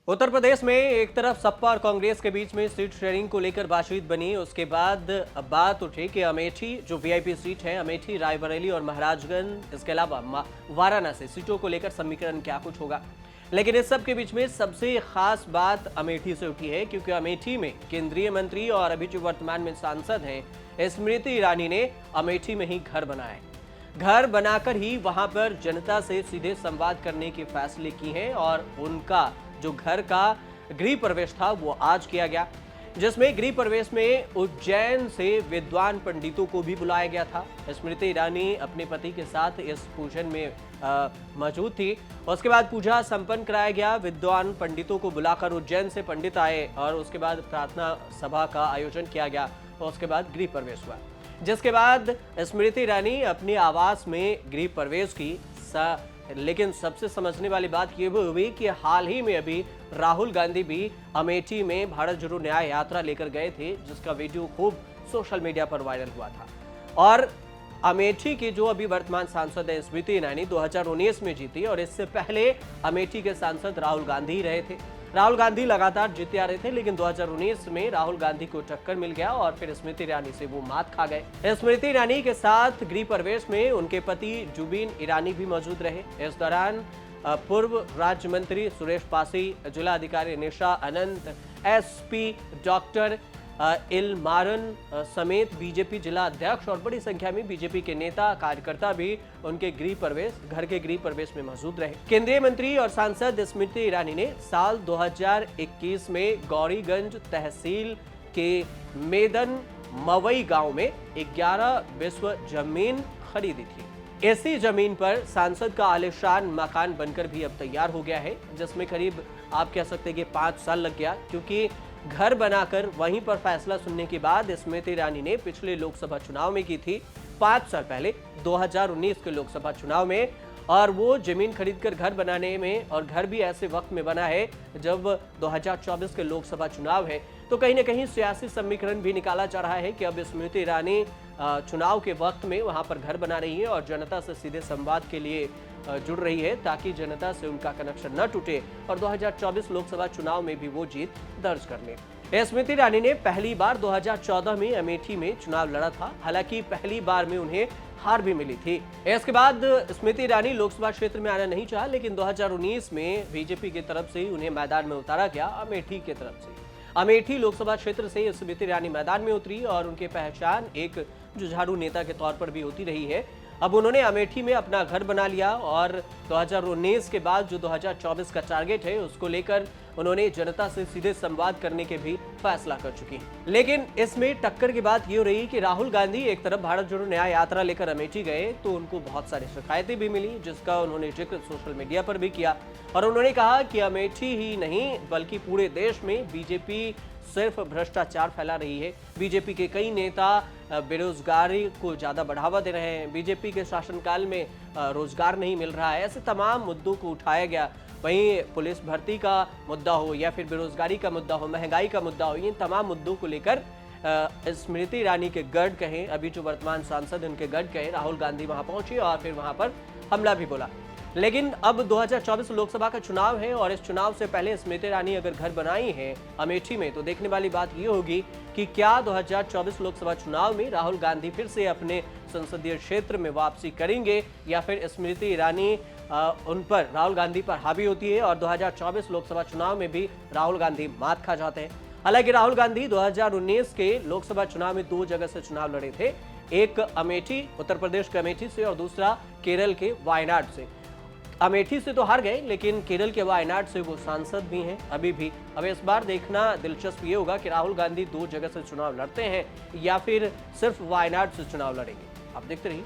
उत्तर प्रदेश में एक तरफ सपा और कांग्रेस के बीच में सीट शेयरिंग को लेकर बातचीत बनी। उसके बाद अब बात उठी कि अमेठी जो वीआईपी सीट है, अमेठी, रायबरेली और महाराजगंज, इसके अलावा वाराणसी सीटों को लेकर समीकरण क्या कुछ होगा। लेकिन इस सब के बीच में सबसे खास बात अमेठी से उठी है, क्योंकि अमेठी में केंद्रीय मंत्री और अभी जो वर्तमान में सांसद हैं स्मृति ईरानी ने अमेठी में ही घर बनाया है। घर बनाकर ही वहां पर जनता से सीधे संवाद करने के फैसले किए हैं और उनका जो घर का गृह प्रवेश था वो आज किया गया, जिसमें गृह प्रवेश में उज्जैन से विद्वान पंडितों को भी बुलाया गया था। स्मृति ईरानी अपने पति के साथ इस पूजन में मौजूद थी। उसके बाद पूजा संपन्न कराया गया, विद्वान पंडितों को बुलाकर उज्जैन से पंडित आए और उसके बाद प्रार्थना सभा का आयोजन किया गया और उसके बाद गृह प्रवेश हुआ, जिसके बाद स्मृति ईरानी अपने आवास में गृह प्रवेश की। लेकिन सबसे समझने वाली बात ये भी हुई कि हाल ही में अभी राहुल गांधी भी अमेठी में भारत जोड़ो न्याय यात्रा लेकर गए थे, जिसका वीडियो खूब सोशल मीडिया पर वायरल हुआ था। और अमेठी के जो अभी वर्तमान सांसद है स्मृति ईरानी 2019 में जीती और इससे पहले अमेठी के सांसद राहुल गांधी रहे थे। राहुल गांधी लगातार जीते आ रहे थे, लेकिन 2019 में राहुल गांधी को टक्कर मिल गया और फिर स्मृति ईरानी से वो मात खा गए। स्मृति ईरानी के साथ गृह प्रवेश में उनके पति जुबीन ईरानी भी मौजूद रहे। इस दौरान पूर्व राज्य मंत्री सुरेश पासी, जिला अधिकारी निशा अनंत, एसपी डॉक्टर इलमारन समेत बीजेपी जिला अध्यक्ष और बड़ी संख्या में बीजेपी के नेता कार्यकर्ता भी उनके घर के गृह प्रवेश में मौजूद रहे। केंद्रीय मंत्री और सांसद स्मृति ईरानी ने साल 2021 में गौरीगंज तहसील के मेदन मवई गांव में 11 विश्व जमीन खरीदी थी। इसी जमीन पर सांसद का आलीशान मकान बनकर भी अब तैयार हो गया है, जिसमें करीब आप कह सकते हैं कि 5 साल लग गया, क्योंकि घर बनाकर वहीं पर फैसला सुनने के बाद स्मृति ईरानी ने पिछले लोकसभा चुनाव में की थी, 5 साल पहले 2019 के लोकसभा चुनाव में। और वो जमीन खरीदकर घर बनाने में, और घर भी ऐसे वक्त में बना है जब 2024 के लोकसभा चुनाव है, तो कहीं ना कहीं सियासी समीकरण भी निकाला जा रहा है कि अब स्मृति ईरानी चुनाव के वक्त में वहां पर घर बना रही है और जनता से सीधे संवाद के लिए जुड़ रही है, ताकि जनता से उनका कनेक्शन न टूटे और 2024 लोकसभा चुनाव में भी वो जीत दर्ज कर ले। स्मृति ईरानी ने पहली बार 2014 में अमेठी में चुनाव लड़ा था, हालांकि पहली बार में उन्हें हार भी मिली थी। इसके बाद स्मृति ईरानी लोकसभा क्षेत्र में आना नहीं चाहा, लेकिन 2019 में बीजेपी की तरफ से उन्हें मैदान में उतारा गया। अमेठी की तरफ से अमेठी लोकसभा क्षेत्र से स्मृति ईरानी मैदान में उतरी और उनकी पहचान एक जुझारू नेता के तौर पर भी होती रही है। अब उन्होंने अमेठी में अपना घर बना लिया और 2019 के बाद जो 2024 का टारगेट है उसको लेकर उन्होंने जनता से सीधे संवाद करने के भी फैसला कर चुकी हैं। लेकिन इसमें टक्कर की बात ये हो रही कि राहुल गांधी एक तरफ भारत जोड़ो न्याय यात्रा लेकर अमेठी गए तो उनको बहुत सारी शिकायतें भी मिली, जिसका उन्होंने जिक्र सोशल मीडिया पर भी किया और उन्होंने कहा कि अमेठी ही नहीं बल्कि पूरे देश में बीजेपी सिर्फ भ्रष्टाचार फैला रही है। बीजेपी के कई नेता बेरोजगारी को ज्यादा बढ़ावा दे रहे हैं, बीजेपी के शासनकाल में रोजगार नहीं मिल रहा है, ऐसे तमाम मुद्दों को उठाया गया। वहीं पुलिस भर्ती का मुद्दा हो या फिर बेरोजगारी का मुद्दा हो, महंगाई का मुद्दा हो, इन तमाम मुद्दों को लेकर स्मृति ईरानी के गढ़ कहें, अभी जो वर्तमान सांसद उनके गढ़ कहें, राहुल गांधी वहां पहुंचे और फिर वहां पर हमला भी बोला। लेकिन अब 2024 लोकसभा का चुनाव है और इस चुनाव से पहले स्मृति ईरानी अगर घर बनाई है अमेठी में, तो देखने वाली बात ये होगी कि क्या 2024 लोकसभा चुनाव में राहुल गांधी फिर से अपने संसदीय क्षेत्र में वापसी करेंगे या फिर स्मृति ईरानी उन पर, राहुल गांधी पर हावी होती है और 2024 लोकसभा चुनाव में भी राहुल गांधी मात खा जाते हैं। हालांकि राहुल गांधी 2019 के लोकसभा चुनाव में 2 जगह से चुनाव लड़े थे, एक अमेठी, उत्तर प्रदेश के अमेठी से और दूसरा केरल के वायनाड से। अमेठी से तो हार गए, लेकिन केरल के वायनाड से वो सांसद भी हैं अभी भी। अब इस बार देखना दिलचस्प ये होगा कि राहुल गांधी 2 जगह से चुनाव लड़ते हैं या फिर सिर्फ वायनाड से चुनाव लड़ेंगे। आप देखते रहिए।